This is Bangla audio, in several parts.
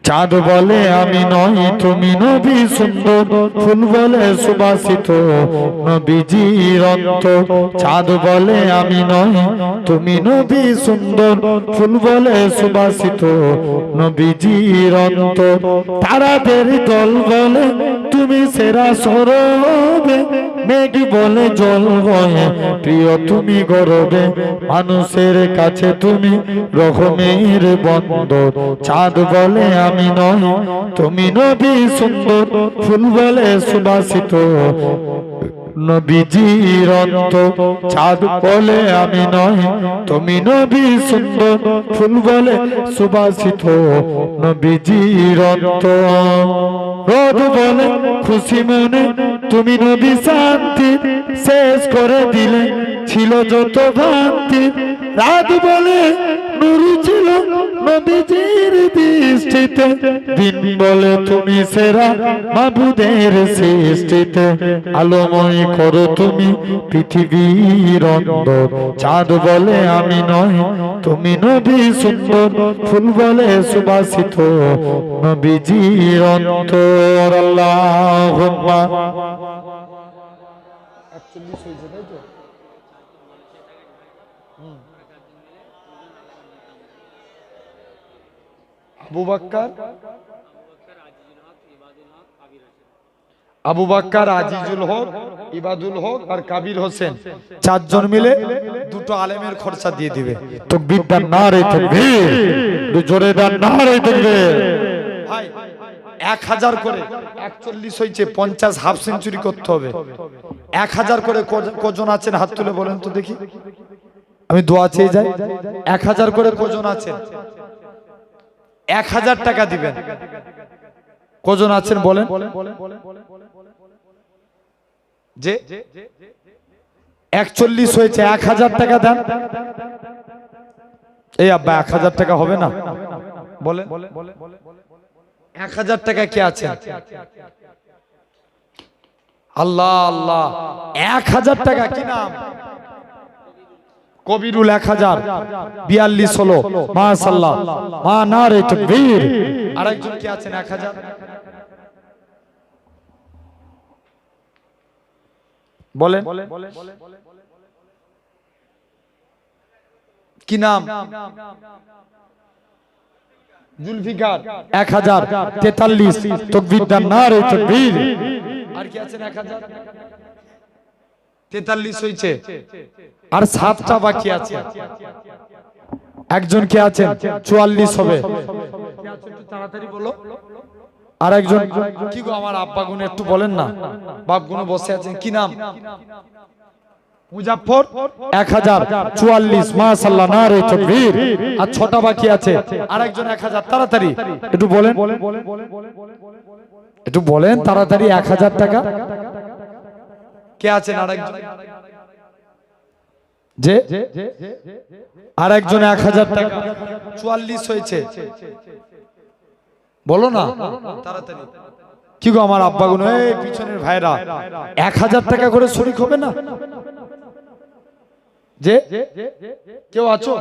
চাঁদ বলে আমি নই তুমি নবী সুন্দর, ফুল বলে সুবাসিত নবীজির অন্তর। চাঁদ বলে আমি নই তুমি নবী সুন্দর, ফুল বলে সুবাসিত নবীজির অন্তর। তারাদের দল বলে তুমি সেরা সরবে, মেঘ বলে জল বয়ে প্রিয় তুমি গরবে, মানুষের কাছে তুমি রহমের বন্দর। চাঁদ বলে আমি নই তুমি নবী সুন্দর, ফুল বলে সুবাসিত নবীজির অন্তর। চাঁদ বলে আমি নই তুমি নবী সুন্দর, ফুল বলে সুবাসিত নবীজির অন্তর। রোদ বলে খুশি মনে তুমি নবী শান্তি, শেষ করে দিলে ছিল যত ভ্রান্তি। রাত বলে নূর ছিল নবীজির দৃষ্টিতে, দিন বলে তুমি সেরা মাবুদের সৃষ্টিতে, আলোময় করো তুমি পৃথিবীর অন্তর। চাঁদ বলে আমি নই তুমি নবী সুন্দর, ফুল বলে সুবাসিত নবীজির অন্তর। আল্লাহুম্মা 41 হয়েছে তাই তো? আবু বকর আজিজুল হক, ইবাদুল হক আর কাবির হোসেন, চারজন মিলে দুটো আলেমের খরচা দিয়ে দিবে। তাকবীর দান, নারে তাকবীর, জোরে দান, নারে তাকবীর। ভাই 1000 করে 41 হয়েছে, 50 হাফ সেঞ্চুরি করতে হবে। 1000 করে কজন আছেন হাত তুলে বলেন তো দেখি, আমি দোয়া চেয়ে যাই। 1000 করে কজন আছেন? 1000 টাকা দিবেন। কজন আছেন বলেন? যে 41 হয়েছে, 1000 টাকা দেন। এই আব্বা 1000 টাকা হবে না বলেন? 1000 টাকা কে আছে? আল্লাহ আল্লাহ, 1000 টাকা। কি নাম? কবিরুল 1000, 42 হলো, মাশাআল্লাহ, মা নারে তাকবীর। আরেকজন কি আছেন 1000? বলেন কি নাম? জুলফিকার 1043, তাকবীর দান, নারে তাকবীর। আর কি আছেন 1000? 43 হয়েছে, আর 7টা বাকি আছে। একজন কি আছেন? 44 হবে। তাড়াতাড়ি বলো। আর একজন কি গো, আমার আব্বা গুনে একটু বলেন না, বাপ গুনে বসে আছেন। কি নাম? মুজাফফর 1044, মাশাআল্লাহ, নারে তাকবীর। আর 6টা বাকি আছে। আর একজন 1000, তাড়াতাড়ি একটু বলেন, একটু বলেন তাড়াতাড়ি। 1000 টাকা কে আছেন? আর একজন যে আর একজন 1000 টাকা, 44 হয়েছে, বলো না তাড়াতাড়ি। কি গো আমার আব্বা গুলো, এই পিছনের ভাইরা, 1000 টাকা করে শরীক হবে না? যে কেউ আছো?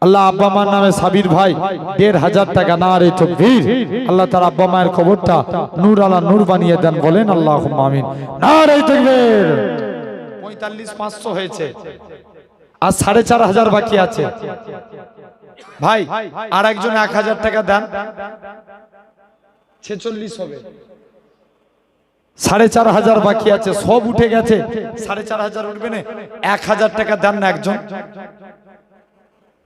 আল্লাহ আব্বা মার নামে সাবির ভাই 1500 টাকা, নারে তাকবীর। আল্লাহ তার আব্বা মায়ের কবরটা নূর আলা নূর বানিয়ে দেন, বলেন আল্লাহুম্মা আমিন, নারে তাকবীর। 45,500 হয়েছে, আর 4500 বাকি আছে। ভাই আর একজন 1000 টাকা দেন, 46 হবে। 4500 বাকি আছে, সব উঠে গেছে, 4500 উঠবে না। 1000 টাকা দেন না একজন,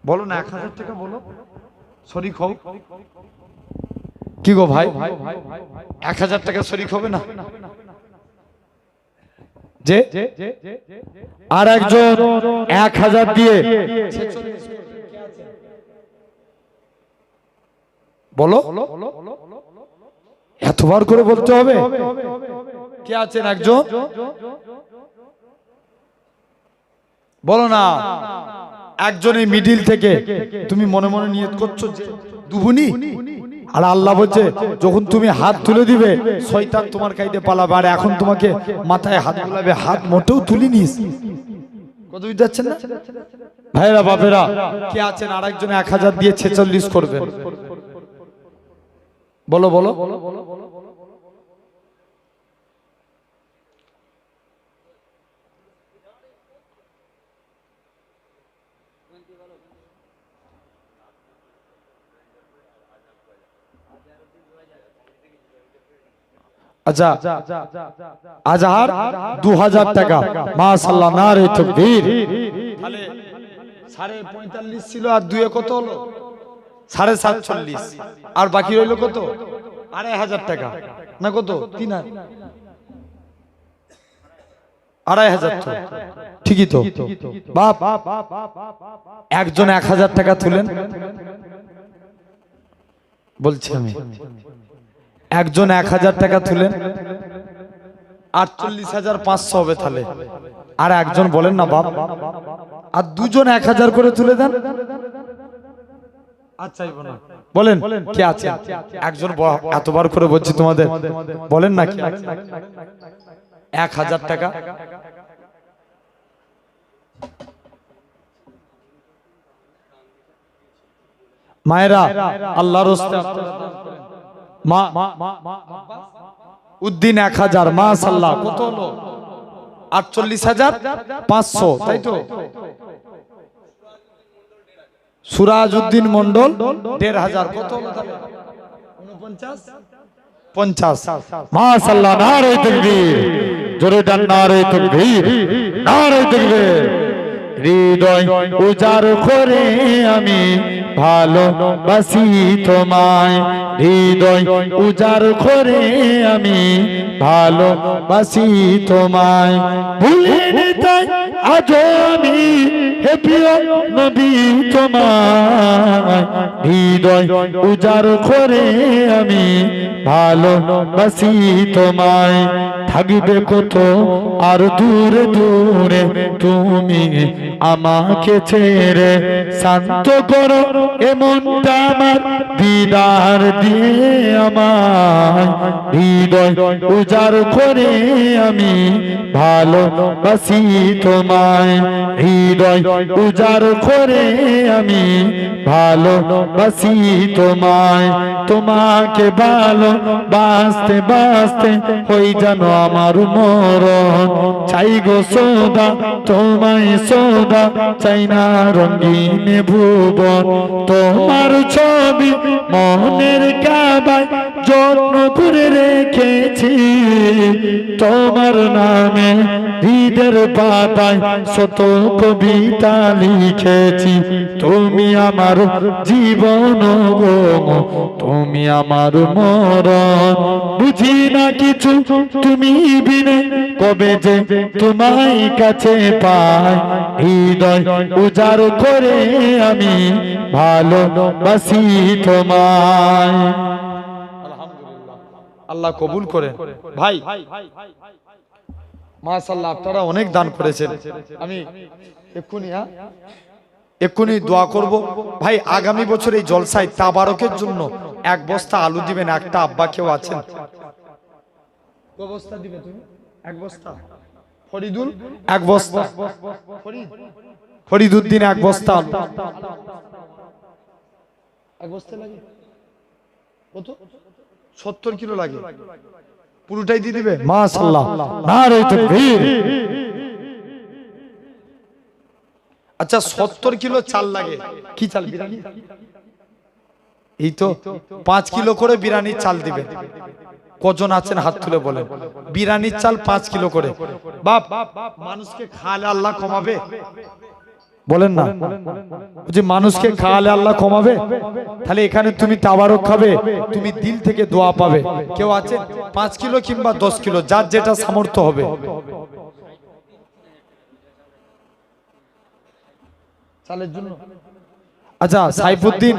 বলো না 1000 টাকা বলো, শরীক হও। কি গো ভাই, 1000 টাকা শরীক হবে না? যে আর একজন 1000 দিয়ে বলো, এতবার করে বলতে হবে? কে আছেন একজন? বলো না। একজন এই মিডিল থেকে, তুমি মনে মনে নিয়ত করছো যে দুবুনি আর আল্লাহ বলছে যখন তুমি হাত তুলে দিবে শয়তান তোমার কাইতে পালাবে, আর এখন তোমাকে মাথায় হাত বুলাবে, হাত মোটেও তুলিনিস। কত বুঝতে পারছেন না ভাইরা বাপেরা? কে আছেন আরেকজনে 1000 দিয়ে 46 করবেন? বলো বলো। আচ্ছা আজহার 2000 টাকা, মাশাআল্লাহ, নারে তাকবীর। তাহলে 45.5 ছিল, আর দুয়ে কত হলো? 47.5, আর বাকি রইল কত? 2500 টাকা না কত? 2500 তো ঠিকই তো বাপ। একজন 1000 টাকা তুলেন, বলছি আমি, একজন 1000 টাকা তুলেন, 48,500 হবে তাহলে। আর একজন বলেন না বাপ, আর দুজন 1000 করে তুলে দেন। আচ্ছা বলেন কে আছে? একজন এতবার করে বলছি তোমাদের, বলেন না কে আছে? 1000 টাকা। মায়েরা আল্লাহর রাস্তে মা উদ্দিন 1000, মাশাআল্লাহ, কত হলো? 48,500, তাই তো? সুরাজ উদ্দিন মন্ডল 1500, কত হলো তাহলে? 49, মাশাআল্লাহ, নারে তাকবীর, জোরে ডান নারে তাকবীর, নারে তাকবীর। হৃদয় উজাড় করে আমি ভালোবাসি তোমায়, হৃদয় উজাড় করে আমি ভালোবাসি তোমায়, ভুলিনি তাই আজ আমি হে প্রিয় নবী তোমায়, হৃদয় উজাড় করে আমি ভালোবাসি তোমায়। থাকবে কত আর দূরে দূরে তুমি আমাকে ছেড়ে, শান্ত করো এমনটা আমার দিদার দিয়ে আমায়, হৃদয় উজাড় করে আমি ভালোবাসি তোমায়, হৃদয় উজাড় করে আমি ভালোবাসি তোমায়। তোমাকে ভালোবাসতে বাসতে হই যেন আমার মরণ, চাই গো সদা তোমায় সদা, চাই না রঙিন ভুবন, তোমার ছবি মনের কাবায় যত্ন করে রেখেছি, তোমার নামে হৃদের পাতায় শত কবিতা লিখেছি। তুমি আমার জীবন গো, তুমি আমার মরণ, বুঝি না কিছু তুমি বিনে কবে যে তোমায় কাছে পাই, হৃদয় উজাড় করে আমি ভালোবাসি তোমায়। আলহামদুলিল্লাহ, আল্লাহ কবুল করেন। ভাই মাশাআল্লাহ, আপনারা অনেক দান করেছেন। আমি এক্ষুনি দোয়া করব ভাই, আগামী বছর এই জলসায় তাবারকের জন্য 1 বস্তা আলু দিবেন। একটা আব্বা কেউ আছেন? কয় বস্তা দিবে তুমি? 1 বস্তা। ফরিদুল 1 বস্তা, ফরিদুদ্দিন 1 বস্তা আলু। 1 বস্তা লাগে কত? 70 কিলো লাগে, পুরোটাই দিয়ে দিবে। মাশাআল্লাহ, নারে তাকবীর। আচ্ছা 70 কিলো চাল লাগে, কি চাল? বিরিয়ানি। এই তো 5 কিলো করে বিরিয়ানির চাল দিবেন। কজন আছেন হাত তুলে বলেন? বিরিয়ানির চাল 5 কিলো করে। বাপ, মানুষকে খাওয়ালে আল্লাহ কমাবে? বলেন না, যে মানুষকে খাওয়ালে আল্লাহ কমাবে? তাহলে এখানে তুমি তাবারক খাবে, তুমি দিল থেকে দোয়া পাবে। কেউ আছে 5 কিলো কিংবা 10 কিলো, যার যেটা সামর্থ্য হবে। চালের জন্য আচ্ছা সাইফুদ্দিন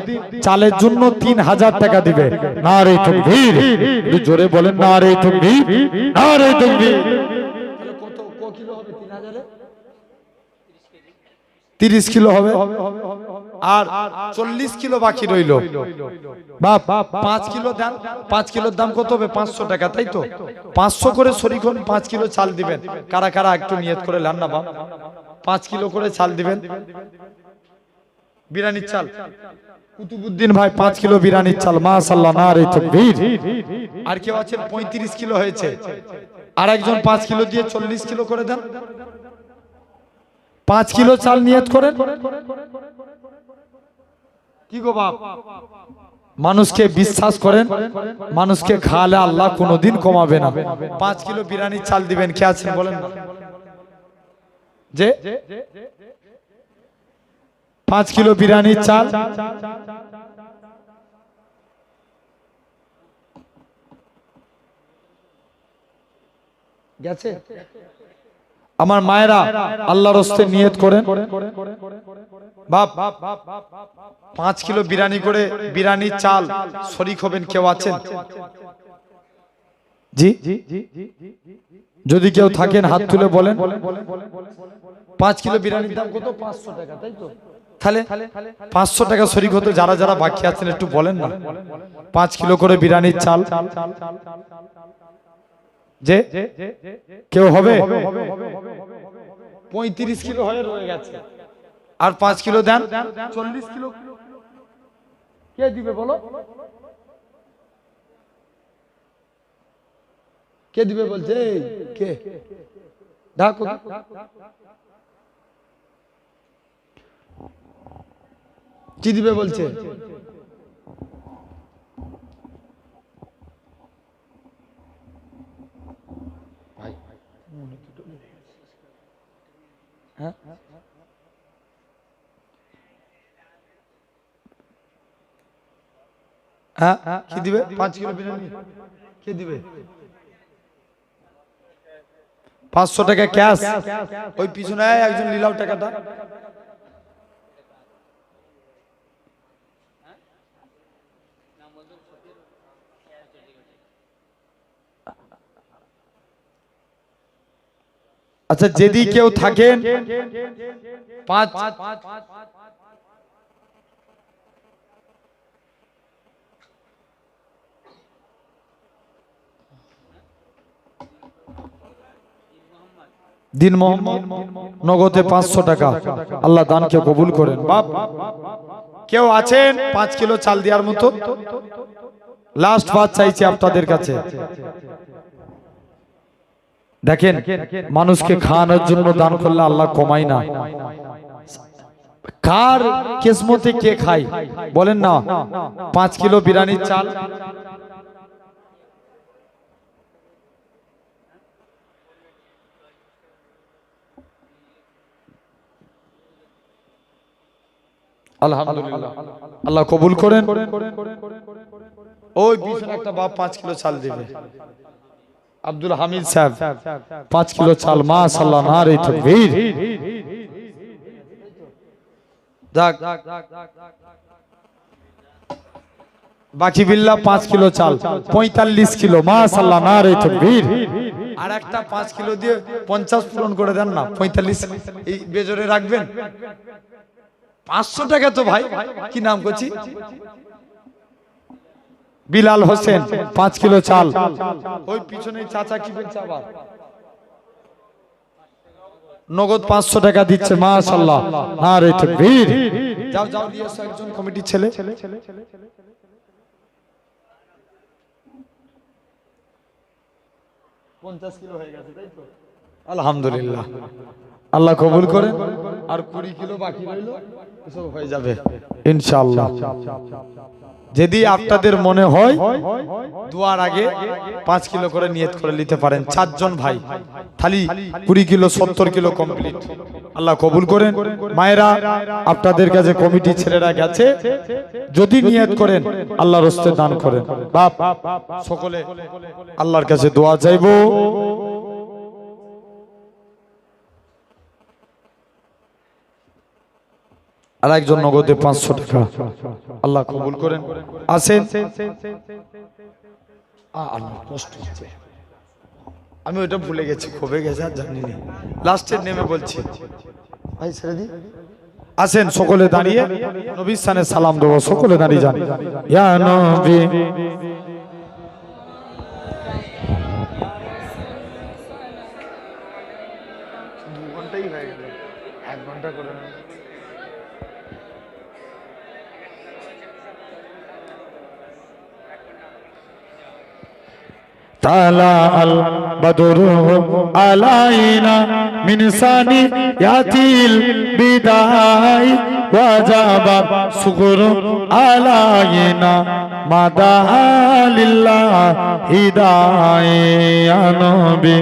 চালের জন্য 3000 টাকা দিবে। নারে তাকবীর, একটু জোরে বলেন নারে তাকবীর, নারে তাকবীর। তাহলে কত কিলো হবে? 3000 এ 30 কিলো হবে। আর 40 কিলো বাকি রইল। বাপ 5 কিলো দেন, 5 কিলোর দাম কত হবে? 500 টাকা, তাই তো? 500 করে শরীক হন, 5 কিলো চাল দিবেন। কারা কারা একটু নিয়ত করে নেন না বাপ? 5 কিলো করে চাল দিবেন। বিরিয়ানির চাল কুতুবুদ্দিন ভাই 5 কিলো বিরিয়ানির চাল, মাশাআল্লাহ, নারে তাকবীর। আর কেউ আছেন 35 কিলো হয়েছে, আর একজন 5 কিলো দিয়ে 40 কিলো করে দেন। 5 কিলো চাল নিয়ত করেন। কি গো বাপ, মানুষকে বিশ্বাস করেন, মানুষকে খাওয়ালে আল্লাহ কোনোদিন কমাবে না। 5 কিলো বিরিয়ানির চাল দিবেন। কে আছেন বলেন না? যে 5 কিলো বিরিয়ানির চাল গেছে। আমার মায়েরা আল্লাহর রাস্তায় নিয়ত করেন, বাপ 5 কিলো বিরিয়ানি করে বিরিয়ানির চাল শরীক হবেন। কেউ আছেন? জি, যদি কেউ থাকেন হাত তুলে বলেন। 5 কিলো বিরিয়ানির দাম কত? 500 টাকা, তাই তো? তাহলে 500 টাকা শরীক হতে যারা যারা বাকি আছেন একটু বলেন না। 5 কিলো করে বিরিয়ানির চাল যে কেউ হবে? 35 কিলো হয়ে রয়ে গেছে, আর 5 কিলো দেন, 40 কিলো। কে দিবে বলো? কে দিবে বলছে? কে? ডাকো। কি দিবে বলছে? হ্যাঁ, হ্যাঁ, কি দিবে? 5 কিলো বিরিয়ানি কে দিবে? 500 টাকা ক্যাশ। ওই পিছনে একজন নিলাও টাকাটা। আচ্ছা, যদি কেউ থাকেন 5 দিন মোহাম্মদ নগদে 500 টাকা। আল্লাহ দানকে কবুল করেন। বাপ কেউ আছেন 5 কিলো চাল দেওয়ার মতো? লাস্ট বার চাইছি আপনাদের কাছে। দেখেন, মানুষকে খাওয়ানোর জন্য দান করলে আল্লাহ কমায় না। কার কিসমতে কে খায় বলেন না? 5 কিলো বিরিয়ানির চাল আলহামদুলিল্লাহ, আল্লাহ কবুল করেন। ওই পিছনে একটা বাপ 5 কিলো চাল দিবে। আব্দুল হামিদ সাহেব 5 কিলো চাল, মাশাআল্লাহ, নারে তাকবীর। যাক, বাকি বিল্লাহ 5 কিলো চাল, 45 কিলো, মাশাআল্লাহ, নারে তাকবীর। আর একটা 5 কিলো দিয়ে 50 পূরণ করে দেন না। 45 এই বেজরে রাখবেন। 500 টাকা তো ভাই, কি নাম করছি? বিলাল হোসেন 5 কিলো চাল। ওই পিছনে চাচা কি বলছে? আবার নগদ 500 টাকা দিচ্ছে, মাশাআল্লাহ, নারে তাকবীর। যাও যাও দিয়ে এসো একজন কমিটির ছেলে। 50 কিলো হয়ে গেছে, তাই তো? আলহামদুলিল্লাহ, আল্লাহ কবুল করেন। আর 20 কিলো বাকি রইল, সব হয়ে যাবে ইনশাআল্লাহ। যদি আপনাদের মনে হয় দুয়ার আগে 5 কিলো করে নিয়ত করে নিতে পারেন। 4 জন ভাই, খালি 20 কিলো 70 কিলো কমপ্লিট। আল্লাহ কবুল করেন। মায়েরা আপনাদের কাছে কমিটি ছেলেরা গেছে, যদি নিয়ত করেন আল্লাহর রাস্তায় দান করেন। বাপ সকলে আল্লাহর কাছে দোয়া চাইবো। আর একজন নগদে 500 টাকা, আল্লাহ কবুল করেন। আসেন। কষ্ট হচ্ছে, আমি ওটা ভুলে গেছি, কবে গেছে আর জানি না। লাস্টের নেমে বলছি ভাই, ছেড়ে দি। আসেন সকলে দাঁড়িয়ে নবীর শানে সালাম দেব, সকলে দাঁড়িয়ে যান। ইয়া নবী طلع البدر علينا من ثنيات البداء وجب الشكر علينا مدى لله هداية يا نبي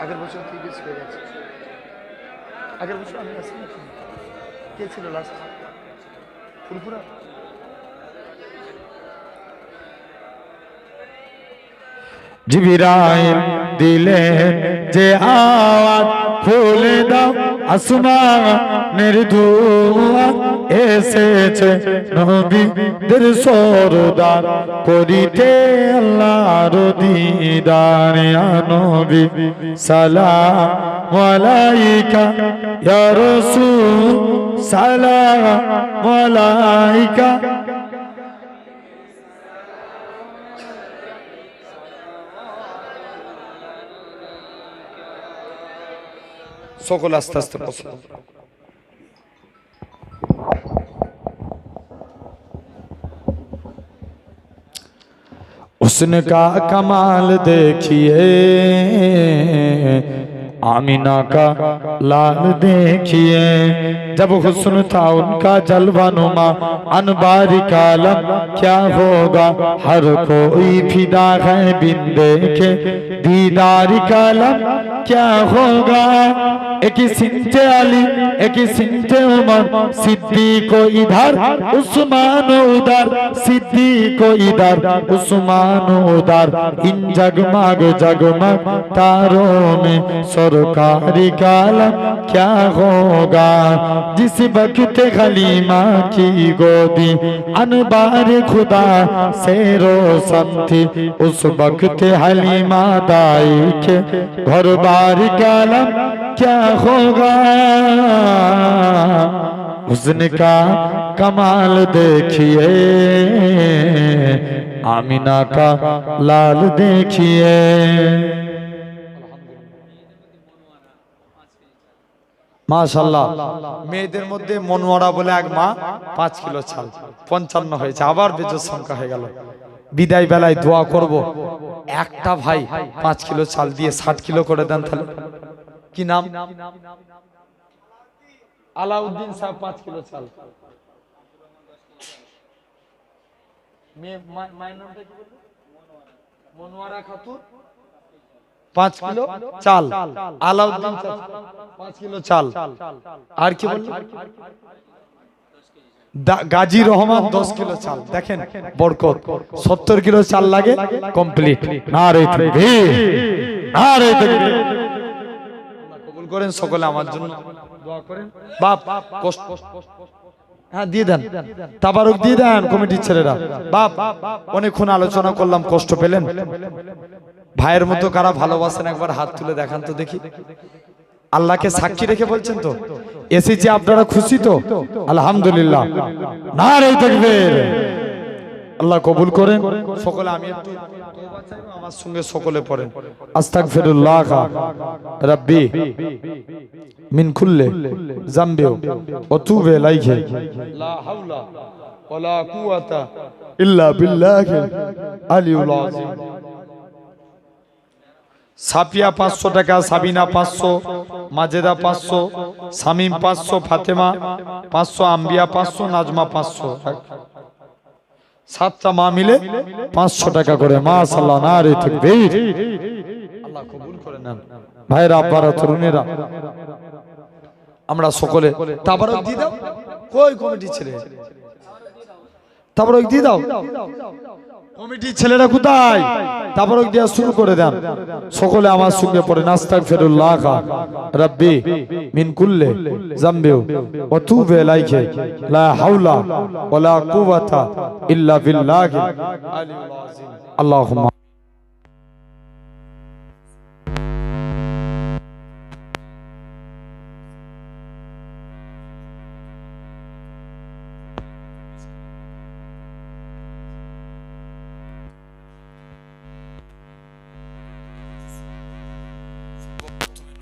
আগের বছর কি কিছু হয়ে গেছে আগের বছর আমি আসি কে ছিল লাস্ট ফুলপুরা জিবরাইল দিলে যে আওয়াজ খুলে দাও আসমানের দুয়ার এসেছে নবীদের সরদার করিতে আল্লাহর দিদার ইয়া নবী সালাম আলাইকা ইয়া রাসূল সালাম আলাইকা সকল আস্তে আস্তে পছন্দ उसने का कमाल देखिए आमीना का लाल देखिए जब हुस्न था उनका जलवानुमा अनबारी कालम क्या होगा हर कोई फिदा है बिन देखे दीदारी कालम क्या होगा एक सिंचे अली एक सिंचे उमर सिद्दीक को इधर उस्मान उधर सिद्दीक को इधर उस्मान उधर इन जगमग जगमग तारों में सरकारी कालम क्या होगा जिस वक्त खलीमा की गोदी अनबार खुदा से रोशन थी उस वक्त हलीमा दाई के घर बार कालम क्या होगा हुस्न का कमाल देखिए आमीना का लाल देखिए মাশাআল্লাহ মেয়েদের মধ্যে মনওয়ারা বলে এক মা 5 কিলো চাল 55 হয়েছে আবার বেজোর সংখ্যা হয়ে গেল বিদায় বেলায় দোয়া করব একটা ভাই 5 কিলো চাল দিয়ে 60 কিলো করে দেন তাহলে কি নাম আলাউদ্দিন সাহেব 5 কিলো চাল মেয়ে মায়ের নামটা কি বলবো মনওয়ারা খাতুন 5 কিলো চাল আলাউদ্দিন 5 কিলো চাল আর কি বলবো গাজী রহমান 10 কিলো চাল দেখেন বরকত 70 কিলো চাল লাগে কমপ্লিট নারে তাকবীর নারে তাকবীর কবুল করেন সকলে আমার জন্য দোয়া করেন বাপ কষ্ট হ্যাঁ দিয়ে দেন তাবারক দিয়ে দেন কমিটির ছেলেরা বাপ অনেকক্ষণ আলোচনা করলাম কষ্ট পেলেন ভাইয়ের মতো কারা ভালোবাসেন একবার হাত তুলে দেখান তো দেখি আল্লাহকে সাক্ষী রেখে বলছেন তো এসেছি আপনারা খুশি তো আলহামদুলিল্লাহ নারে তাকবীর আল্লাহ কবুল করেন সকলে আমি একটু তওবা চাইবো আমার সঙ্গে সকলে পড়েন আস্তাগফিরুল্লাহ রাব্বি মিন কুল্লি যামবি ওয়া তুবু ইলাইহি লা হাওলা ওয়ালা কুওয়াতা ইল্লা বিল্লাহিল আলিয়্যিল আযীম সাফিয়া 500 টাকা সাবিনা 500 মাজেদা 500 শামিম 500 ফাতেমা 500 আম্বিয়া 500 নাজমা 500 সাতটা মা মিলে 500 টাকা করে মাশাআল্লাহ নারে তাকবীর আল্লাহ কবুল করে নেন ভাইরা আব্বারা তরুণেরা আমরা সকলে তাবারক দিয়ে দাও কই কমিটি ছেলে তাবারক দিয়ে দাও কমিটির ছেলেরা কোথায় তাবারক দেওয়া শুরু করে দেন সকলে আমার সঙ্গে পড়ে আস্তাগফিরুল্লাহ রাব্বি মিন কুল্লি যামবি ওয়া তুবু ইলাইহি লা হাওলা ওয়ালা কুওয়াতা ইল্লা বিল্লাহি আলিয়্যিল আযীম আল্লাহুম্মা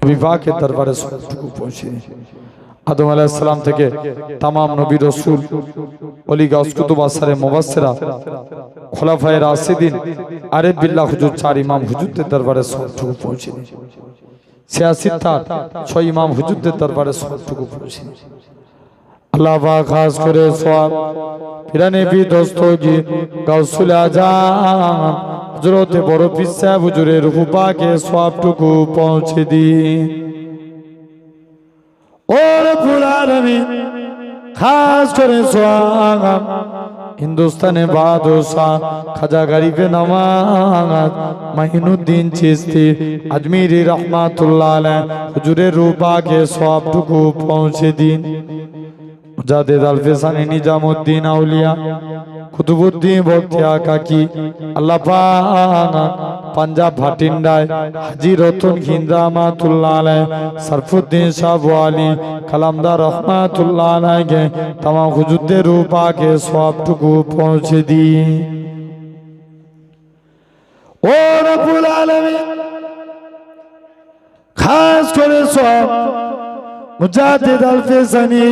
নবী পাকের দরবারে সবটুকু পৌঁছে দিন। আদম আলাইহিস সালাম থেকে तमाम নবী রাসূল ওলি গাউস কুতুব আসরে মুবাশশিরা খোলাফায়ে রাশিদিন আরিফ বিল্লাহ হুজুর চার ইমাম হুজুরদের দরবারে সবটুকু পৌঁছে দিন। 86 তার 6 ইমাম হুজুরদের দরবারে সবটুকু পৌঁছে দিন। अल्लाह पाक खास करे सवाब पिराने भी दोस्तों जी गौसुल आजम हजरत बड़ो पीर साहब हुजूरे रूह पाक के सवाब टुकु पहुंचे दी और पूरा रमी खास करे सवाब हिंदुस्तान बादशाह खाजा गरीब नवाज माहिनुद्दीन चिश्ती अजमेरी रहमतुल्लाह अलैह हुजूरे रूह पाक के सवाब टुकु पहुंचे दी मुजाद्दिद अल्फिसानी निजामुद्दीन औलिया कुतुबुद्दीन बख्तिया काकी अल्लाह पाक पंजाब भाटिंडाय हाजी रतन हिंद रहमतुल्लाह अलैह सरफुद्दीन शाह वाली कलमदार रहमतुल्लाह अलैह के तमाम हुजूरদের रूह पाक के सवाबটুকু पहुंचे दी ओ रब्बुल आलमीन खास करे सवाब मुजाद्दिद अल्फिसानी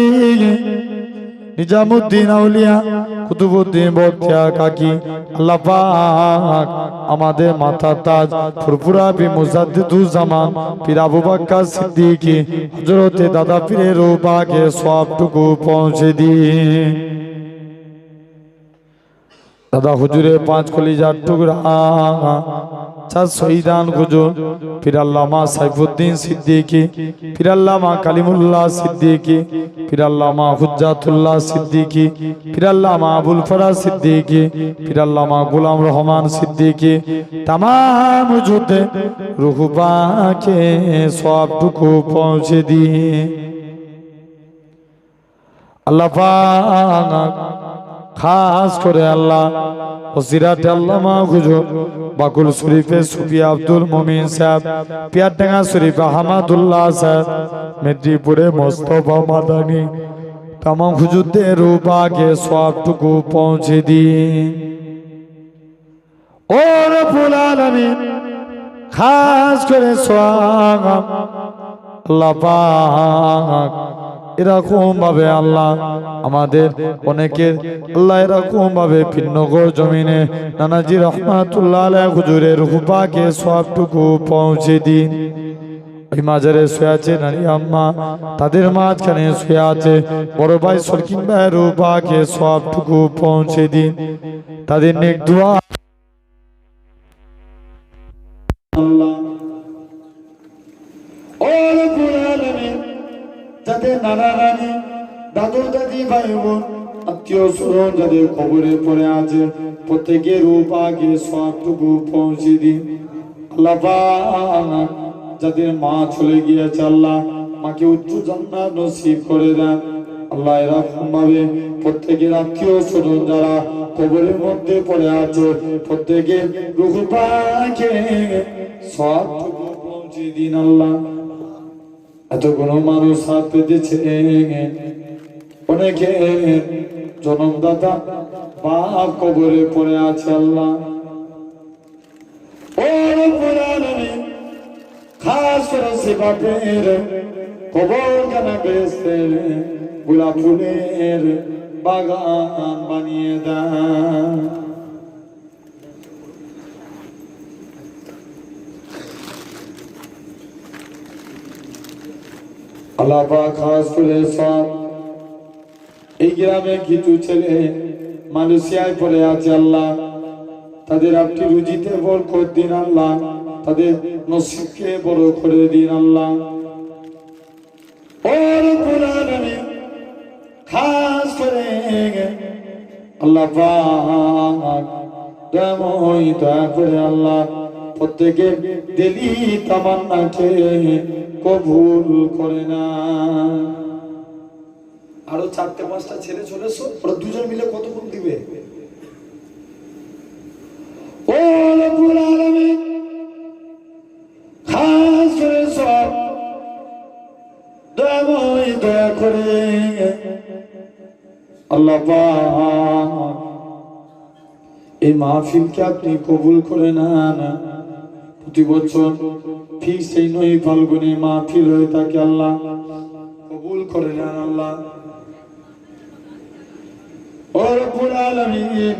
निजामुद्दीन औलिया कुतुबुद्दीन बख्तिया काकी अल्लाह पाक আমাদের মাথা তাজ ফুরফুরা বি মুজাদ্দিদুজ জামান পীর আবু বকর সিদ্দিকী হযরতে দাদা পীরের রূহ পাকে সওয়াবটুকু পৌঁছে দিন। दादा हुजूरे 5 कलिजार टुकड़ा 4 शहीदान हुजूर फिर अल्लामा सैफुद्दीन सिद्दीकी फिर अल्लामा कलीमुल्लाह सिद्दीकी फिर अल्लामा हुज्जतुल्लाह सिद्दीकी फिर अल्लामा अबुल फराज सिद्दीकी फिर अल्लामा गुलाम रहमान सिद्दीकी तमाम हुजूरे रूह पाके सवाबटुकु पहुंचे दिए। अल्लाह पाक खास करे अल्लाह वसीरात अल्लामा हुजूर बाकुल शरीफे सुफी अब्दुल मोमिन साहब पियारडांगा शरीफ अहमदुल्लाह साहब मेदिनीपुरे मुस्तफा मादानी तमाम हुजूरদের रूह पाके सवाबটুকু पहुंचे दिए। ओ रब्बुल आलमीन खास करे सवाब अल्लाह पाक এরকম ভাবে আল্লাহ আমাদের অনেকের আল্লাহ এরকম ভাবে পিন্নগর জমিনে নানাজি রহমাতুল্লাহ আলাইহি হুজুরের রূহ পাকে সওয়াবটুকু পৌঁছে দিন। ওই মাজারে শুয়ে আছে নারী আম্মা তাদের মাঝখানে শুয়ে আছে বড় ভাই সরকিন ভাইয়ের রূহ পাকে সওয়াবটুকু পৌঁছে দিন। তাদের নেক দোয়া আল্লাহ ও রব্বুল আলামিন যাদের নানা নানি দাদু দাদি ভাই বোন আত্মীয় স্বজন যাদের কবরে পড়ে আছে প্রত্যেকের রূহ পাকে সওয়াবটুকু পৌঁছে দিন। আল্লাহ পাক যাদের মা চলে গিয়েছে আল্লাহ মাকে উচ্চ জান্নাত নসিব করে দেন। আল্লাহ এরকম ভাবে প্রত্যেকের আত্মীয় স্বজন যারা কবরের মধ্যে পড়ে আছে প্রত্যেকের রূহ পাকে সওয়াবটুকু পৌঁছে দিন। আল্লাহ এতগুলো মানুষ হাত পেতেছে অনেকে জন্মদাতা বাপ কবরে পড়ে আছে আল্লাহ ও রব্বুল আলামিন খাস করে সে বাপের কবর খানা বেহেশতের গোলাপ ফুলের বাগান বানিয়ে দেন। আল্লাহ পাক খাস করে সব এই গ্রামে কিছু ছেলে মালয়েশিয়ায় পড়ে আছে আল্লাহ তাদের আপনি রুজিতে বরকত দিন আল্লাহ তাদের নসিবকে বড় করে দিন আল্লাহ ও রব্বুল আলামিন খাস করে আল্লাহ পাক দয়া করে আল্লাহ প্রত্যেকের দিলি তামান্নাকে কবুল করে না। আরো 4-5টা ছেলে চলেছো ওরা দুজন মিলে কতক্ষণ দিবে ও রব্বুল আলামিন খাস করে সব দয়া করে আল্লাহ পাক এই মাহফিলকে আপনি কবুল করে নেন প্রতি বছর ঠিক সেই 9 ফাল্গুনে মাহফিল হয়ে থাকে। আল্লাহ কবুল করে নেন আল্লাহ। ও রব্বুল আলামিন